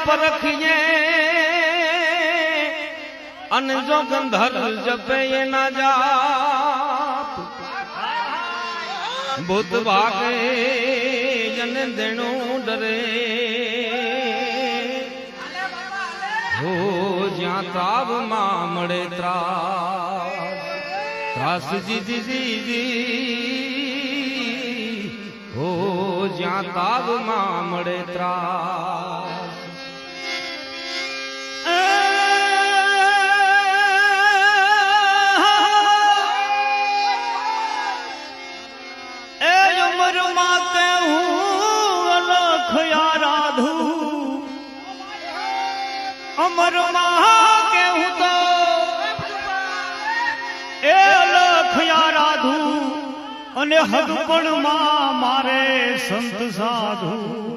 પરખીએ અન જો ગંધર જપે ના જાપ ભૂત ભાગે જન દેણું ડરે હો જ્યાં તાવ માં મળે ત્રાસ જીજી હો જ્યાં તાવ માં મળે ત્રાસ અમર માં કેવું તો એ લખયા રાધુ અને હદ પણ માં મારે સંત સાધુ